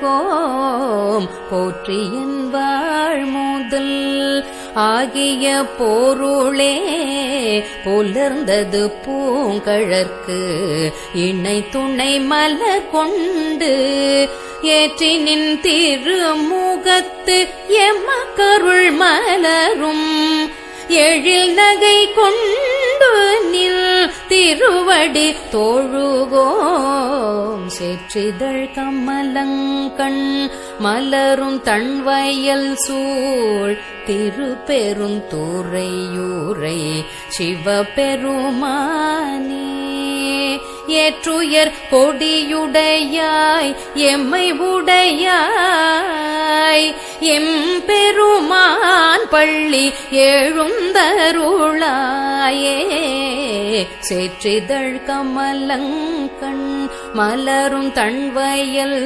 தோழுகோம் போற்றியன் வாழ்முதல் ஆகிய போருளே புலர்ந்தது பூங்கழற்கு இணை துணை மலர் கொண்டு ஏற்றினின் திருமுகத்து எம்மக்கருள் மலரும் எழில் நகை கொண்டு நில் திருவடி தோழுகோம் சேற்றிதழ் கமலங்கண் மலரும் தன்வயல் சூழ் திருப்பெருந்துறையூரை சிவபெருமானே ஏற்றுயர் கொடியுடையாய் எம்மை உடையாய் எம்பெருமான் பள்ளி எழுந்தருளாயே சேற்றிதழ் கமலங்கண் மலரும் தன்வயல்